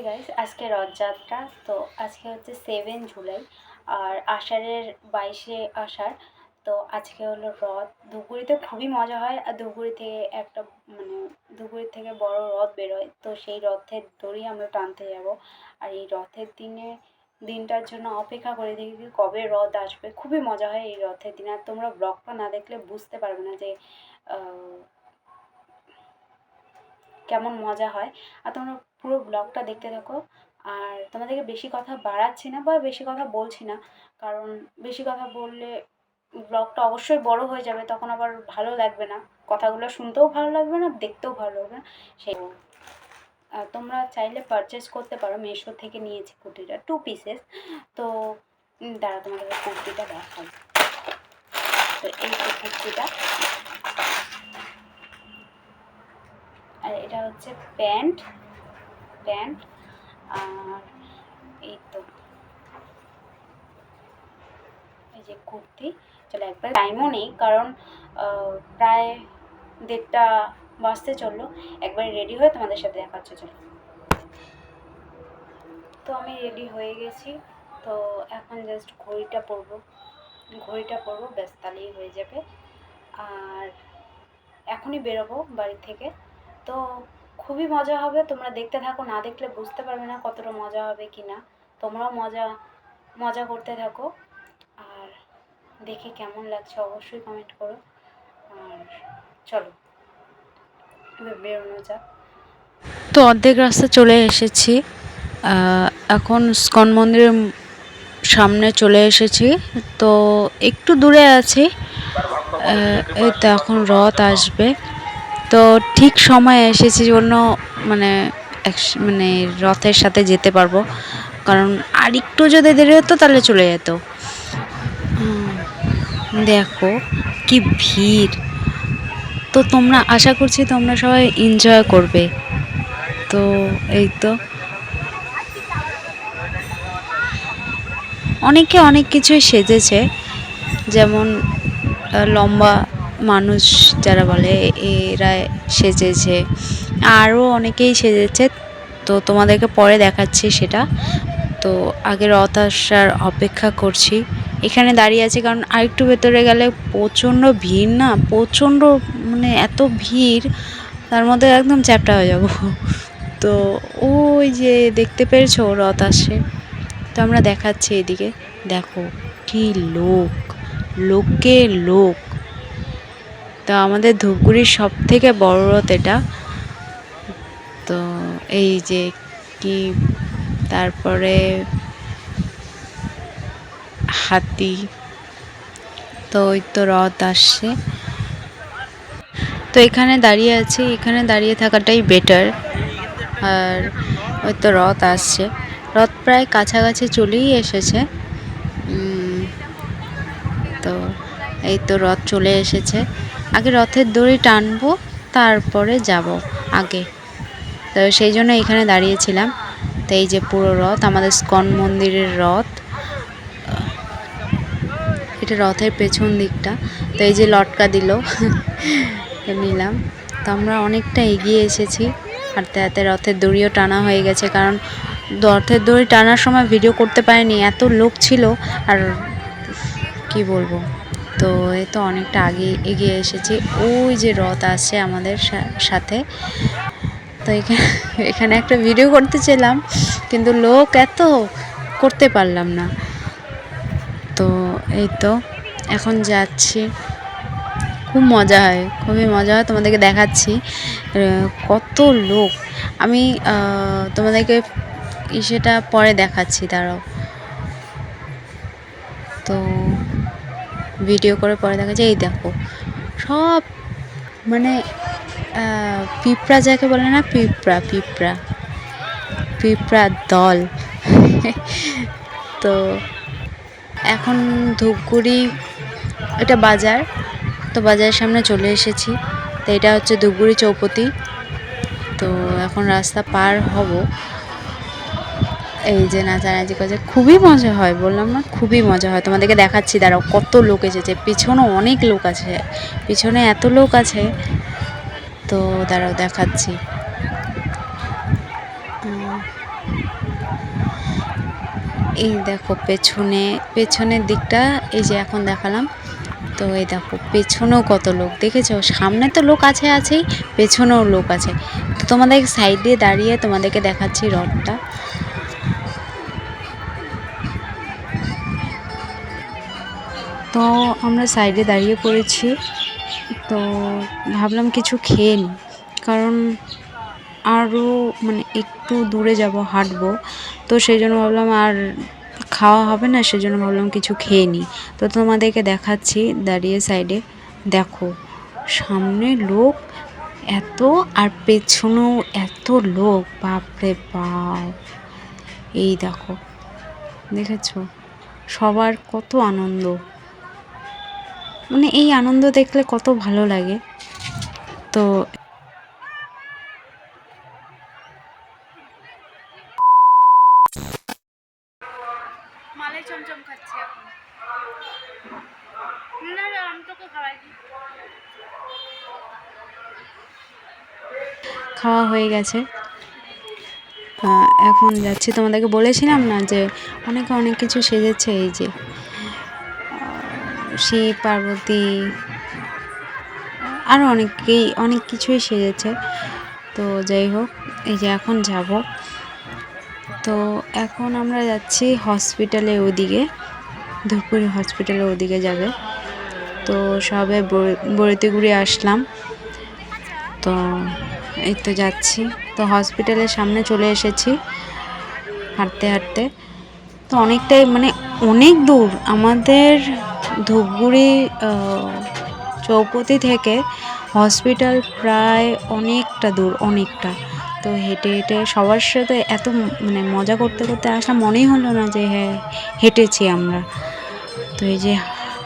Guys, আজকে রথযাত্রা। তো আজকে হচ্ছে 7 জুলাই আর আষাঢ়ের 22শে আষাঢ়। তো আজকে হলো রথ। ধূপগুড়িতে খুবই মজা হয়। আর ধূপগুড়ি থেকে একটা ধূপগুড়ি থেকে বড় রথ বেরোয়, তো সেই রথের দড়ি আমরা টানতে যাব। আর এই রথের দিনটার জন্য অপেক্ষা করে দেখি কবে রথ আসবে। খুবই মজা হয় এই রথের দিন। আর তোমরা ব্লগটা না দেখলে বুঝতে পারবে না যে কেমন মজা হয়। আর তোমরা পুরো ব্লগটা দেখতে থাকো। আর তোমাদেরকে বেশি কথা বাড়াচ্ছি না বা বেশি কথা বলছি না, কারণ বেশি কথা বললে ব্লগটা অবশ্যই বড় হয়ে যাবে, তখন আবার ভালো লাগবে না, কথাগুলো শুনতেও ভালো লাগবে না, দেখতেও ভালো লাগবে না। সেই তোমরা চাইলে পারচেস করতে পারো, মিশো থেকে নিয়েছি কুর্তিটা 2 পিসেস। তো দাঁড়া, তোমাদেরকে কুর্তিটা দেখাই। তো এই যে কুর্তিটা, আর এটা হচ্ছে প্যান্ট। আর এই তো এই যে কুর্তি। চলো, একবার টাইমও নেই, কারণ প্রায় 1:30 বাজতে চললো। একবার রেডি হয়ে তোমাদের সাথে দেখা হচ্ছে। চলো। তো আমি রেডি হয়ে গেছি। তো এখন জাস্ট ঘড়িটা পরবো, ব্যাস তাহলেই হয়ে যাবে। আর এখনই বেরোবো বাড়ি থেকে। তো খুবই মজা হবে, তোমরা দেখতে থাকো, না দেখলে বুঝতে পারবে না কতটা মজা হবে কি না। তোমরাও মজা করতে থাকো। আর দেখে কেমন লাগছে অবশ্যই কমেন্ট করো। আর চলো, এবার বেরোনো যাক। তো অর্ধেক রাস্তা চলে এসেছি। এখন স্কন মন্দিরের সামনে চলে এসেছি। তো একটু দূরে আছি। এই তো এখন রথ আসবে। তো ঠিক সময়ে এসেছি জন্য মানে মানে রথের সাথে যেতে পারবো, কারণ আর একটু যদি দেরি হতো তাহলে চলে যেত। দেখো কি ভিড়। তো তোমরা, আশা করছি তোমরা সবাই এনজয় করবে। তো এই তো অনেকে অনেক কিছুই সেজেছে, যেমন লম্বা মানুষ যারা বলে এরা সেজেছে, আরও অনেকেই সেজেছে। তো তোমাদেরকে পরে দেখাচ্ছি সেটা। তো আগে রথ আসার অপেক্ষা করছি, এখানে দাঁড়িয়ে আছি, কারণ আরেকটু ভেতরে গেলে প্রচণ্ড ভিড়, না প্রচণ্ড, মানে এত ভিড়, তার মধ্যে একদম চ্যাপ্টা হয়ে যাব। তো ওই যে দেখতে পেরেছো রথ আসে। তো আমরা দেখাচ্ছি এদিকে, দেখো কি লোকে লোক। তো আমাদের ধূপগুড়ির সব থেকে বড় রথ এটা। তো এই যে কি, তারপরে হাতি। তো ওই তো রথ আসছে। তো এখানে দাঁড়িয়ে আছি, এখানে দাঁড়িয়ে থাকাটাই বেটার। আর ওই তো রথ আসছে, রথ প্রায় কাছাকাছি চলেই এসেছে। তো এই তো রথ চলে এসেছে। আগে রথের দড়ি টানবো, তারপরে যাব আগে। তো সেই জন্য এখানে দাঁড়িয়েছিলাম। তো এই যে পুরো রথ, আমাদের স্কন মন্দিরের রথ। এটা রথের পেছন দিকটা। তো এই যে লটকা দিল, নিলাম। তো আমরা অনেকটা এগিয়ে এসেছি, হাঁটতে হাঁটতে। রথের দড়িও টানা হয়ে গেছে, কারণ রথের দড়ি টানার সময় ভিডিও করতে পারিনি, এত লোক ছিল। আর কি বলবো, তো এই তো অনেকটা আগে এগিয়ে এসেছি। ওই যে রথ আসছে আমাদের সাথে। তো এখানে একটা ভিডিও করতে চাইলাম, কিন্তু লোক এত করতে পারলাম না। তো এই তো এখন যাচ্ছি। খুব মজা হয়, খুবই মজা হয়, তোমাদেরকে দেখাচ্ছি কত লোক। আমি তোমাদেরকে সেটা পরে দেখাচ্ছি, দাঁড়াও। তো ভিডিও করে পরে দেখাচ্ছি। এই দেখো সব, মানে পিঁপড়া যাকে বলে না, পিঁপড়ার দল। তো এখন ধূপগুড়ি, এটা বাজার। তো বাজারের সামনে চলে এসেছি। তো এটা হচ্ছে ধূপগুড়ি চৌপতি। তো এখন রাস্তা পার হব। এই যে নাচানাচি করছে, খুবই মজা হয়, বললাম না খুবই মজা হয়। তোমাদেরকে দেখাচ্ছি, দাঁড়াও, কত লোক এসেছে। পিছনেও অনেক লোক আছে, পিছনে এত লোক আছে। তো দাঁড়াও দেখাচ্ছি। এই দেখো পেছনের দিকটা এই যে এখন দেখালাম। তো এই দেখো পেছনেও কত লোক দেখেছো, সামনে তো লোক আছেই, পেছনেও লোক আছে। তো তোমাদের সাইডে দাঁড়িয়ে তোমাদেরকে দেখাচ্ছি রথটা। তো আমরা সাইডে দাঁড়িয়ে পড়েছি। তো ভাবলাম কিছু খেয়ে নিই, কারণ আরও মানে একটু দূরে যাব, হাঁটবো। তো সেই জন্য ভাবলাম আর খাওয়া হবে না, সেজন্য ভাবলাম কিছু খেয়ে নিই। তো তোমাদেরকে দেখাচ্ছি দাঁড়িয়ে সাইডে, দেখো সামনে লোক এত আর পেছনেও এত লোক, বাপরে বাপ। এই দেখো, দেখেছো সবার কত আনন্দ, মানে এই আনন্দ দেখলে কত ভালো লাগে। তো মালাই চমচম খাচ্ছি এখন। না না, আমি তোকে খাওয়াই। খাওয়া হয়ে গেছে, এখন যাচ্ছি। তোমাদেরকে বলেছিলাম না যে অনেকে অনেক কিছু সেজেছে, এই যে শিব পার্বতী আরও অনেকেই অনেক কিছুই সেজেছে। তো যাই হোক, এই যে এখন যাব। তো এখন আমরা যাচ্ছি হসপিটালে, ওদিকে ধূপগুড়ি হসপিটালে ওদিকে যাবে। তো সবে বড়িতেগুড়ি আসলাম, তো এই তো যাচ্ছি। তো হসপিটালের সামনে চলে এসেছি হাঁটতে হাঁটতে। তো অনেকটাই মানে অনেক দূর আমাদের ধূপগুড়ি চৌপতি থেকে হসপিটাল প্রায় অনেকটা দূর, অনেকটা। তো হেঁটে হেঁটে সবার সাথে এত মানে মজা করতে করতে আসলাম, মনেই হলো না যে হ্যাঁ হেঁটেছি আমরা। তো এই যে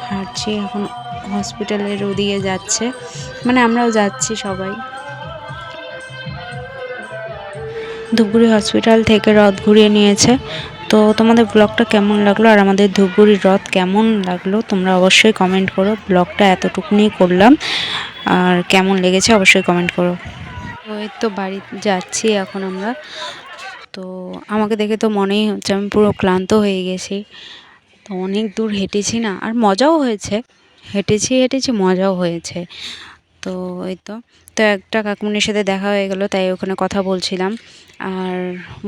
হাঁটছি এখন, হসপিটালের ওদিকে যাচ্ছে, মানে আমরাও যাচ্ছি সবাই। ধূপগুড়ি হসপিটাল থেকে রথ ঘুরিয়ে নিয়েছে। তো তোমাদের ব্লগটা কেমন লাগলো আর আমাদের ধূপগুড়ির রথ কেমন লাগলো তোমরা অবশ্যই কমেন্ট করো। ব্লগটা এতটুকুনি করলাম, আর কেমন লেগেছে অবশ্যই কমেন্ট করো। তো এই তো বাড়ি যাচ্ছি এখন আমরা। তো আমাকে দেখে তো মনেই হচ্ছে আমি পুরো ক্লান্ত হয়ে গেছি। তো অনেক দূর হেঁটেছি না, আর মজাও হয়েছে, হেঁটেছি মজাও হয়েছে। তো এই তো একটা কাকুমনির সাথে দেখা হয়ে গেল, তাই ওখানে কথা বলছিলাম। আর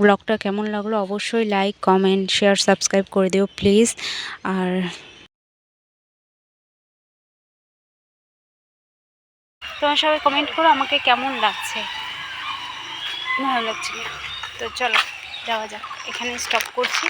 ব্লগটা কেমন লাগলো অবশ্যই লাইক কমেন্ট শেয়ার সাবস্ক্রাইব করে দিও প্লিজ। আর তোমার সবাই কমেন্ট করো আমাকে কেমন লাগছে, ভালো লাগছে না। তো চলো যাওয়া যাক, এখানে স্টপ করছি।